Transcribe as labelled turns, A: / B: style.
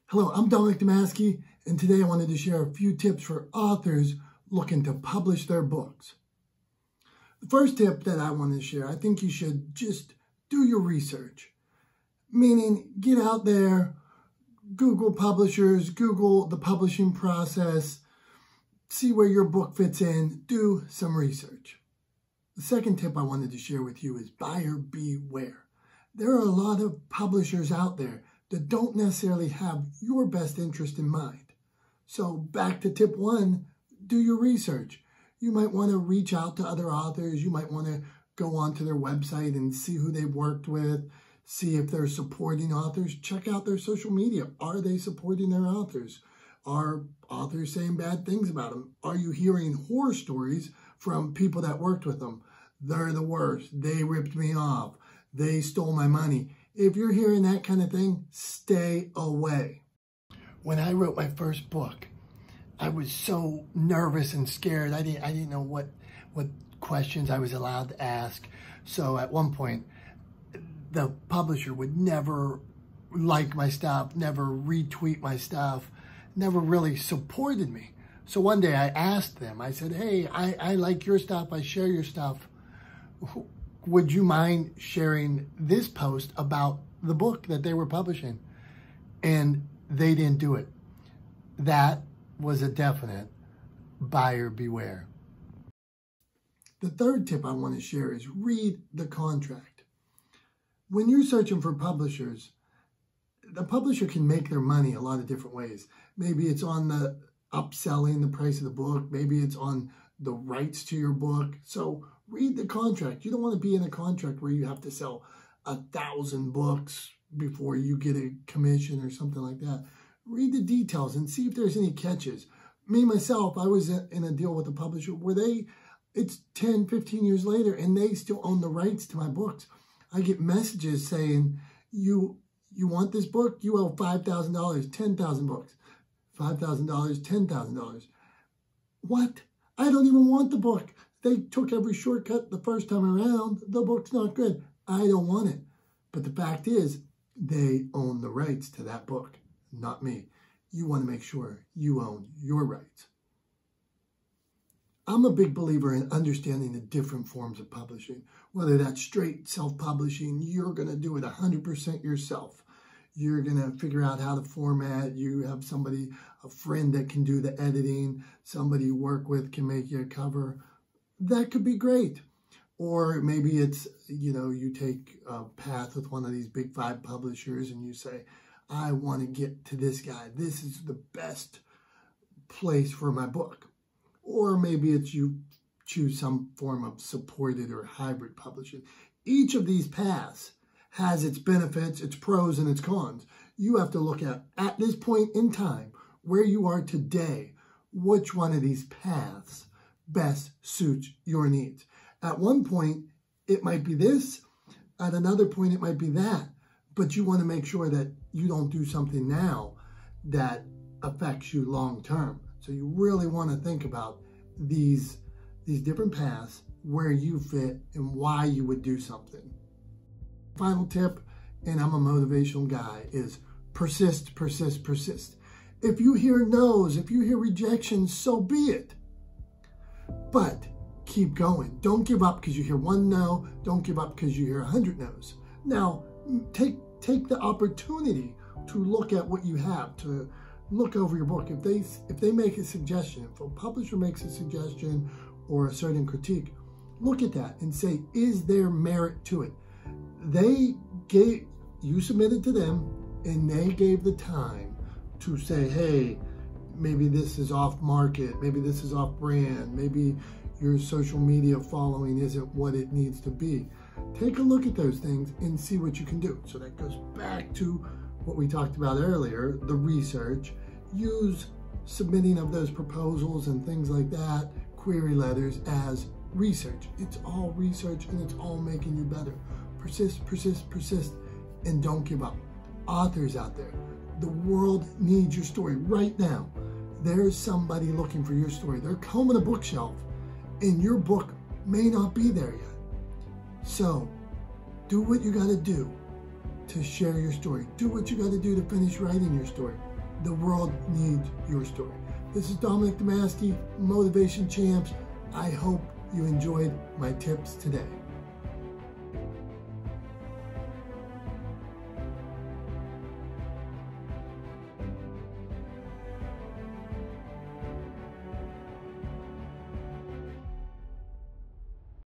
A: Hello, I'm Dominic Damasky, and today I wanted to share a few tips for authors looking to publish their books. The first tip that I want to share, I think you should just do your research. Meaning, get out there, Google publishers, Google the publishing process, see where your book fits in, do some research. The second tip I wanted to share with you is buyer beware. There are a lot of publishers out there that don't necessarily have your best interest in mind. So back to tip one, do your research. You might want to reach out to other authors. You might want to go onto their website and see who they've worked with, see if they're supporting authors. Check out their social media. Are they supporting their authors? Are authors saying bad things about them? Are you hearing horror stories from people that worked with them? They're the worst. They ripped me off. They stole my money. If you're hearing that kind of thing, stay away. When I wrote my first book, I was so nervous and scared. I didn't know what questions I was allowed to ask. So at one point, the publisher would never like my stuff, never retweet my stuff, never really supported me. So one day I asked them, I said, hey, I like your stuff, I share your stuff. Would you mind sharing this post about the book that they were publishing? And they didn't do it. That was a definite buyer beware. The third tip I want to share is read the contract. When you're searching for publishers, the publisher can make their money a lot of different ways. Maybe it's on the upselling the price of the book. Maybe it's on the rights to your book. So read the contract. You don't want to be in a contract where you have to sell 1,000 books before you get a commission or something like that. Read the details and see if there's any catches. Me, myself, I was in a deal with a publisher where it's 10, 15 years later and they still own the rights to my books. I get messages saying, you want this book? You owe $5,000, 10,000 books. $5,000, $10,000. What? I don't even want the book. They took every shortcut the first time around. The book's not good. I don't want it. But the fact is, they own the rights to that book, not me. You want to make sure you own your rights. I'm a big believer in understanding the different forms of publishing. Whether that's straight self-publishing, you're going to do it 100% yourself. You're going to figure out how to format. You have somebody, a friend that can do the editing. Somebody you work with can make you a cover. That could be great. Or maybe it's, you take a path with one of these big 5 publishers and you say, I want to get to this guy. This is the best place for my book. Or maybe it's you choose some form of supported or hybrid publishing. Each of these paths has its benefits, its pros, and its cons. You have to look at this point in time, where you are today, which one of these paths best suits your needs. At one point, it might be this. At another point, it might be that. But you want to make sure that you don't do something now that affects you long term. So you really want to think about these different paths, where you fit and why you would do something. Final tip, and I'm a motivational guy, is persist, persist, persist. If you hear no's, if you hear rejections, so be it. But keep going. Don't give up because you hear one no. Don't give up because you hear 100 no's. Now, take the opportunity to look at what you have, to look over your book. If they make a suggestion, if a publisher makes a suggestion or a certain critique, look at that and say, is there merit to it? You submitted to them and they gave the time to say, hey, maybe this is off market, maybe this is off brand, maybe your social media following isn't what it needs to be. Take a look at those things and see what you can do. So that goes back to what we talked about earlier, the research. Use submitting of those proposals and things like that, query letters, as research. It's all research and it's all making you better. Persist, persist, persist, and don't give up. Authors out there, the world needs your story right now. There's somebody looking for your story. They're combing a bookshelf and your book may not be there yet. So do what you got to do to share your story. Do what you got to do to finish writing your story. The world needs your story. This is Dominic Domasky, Motivation Champs. I hope you enjoyed my tips today.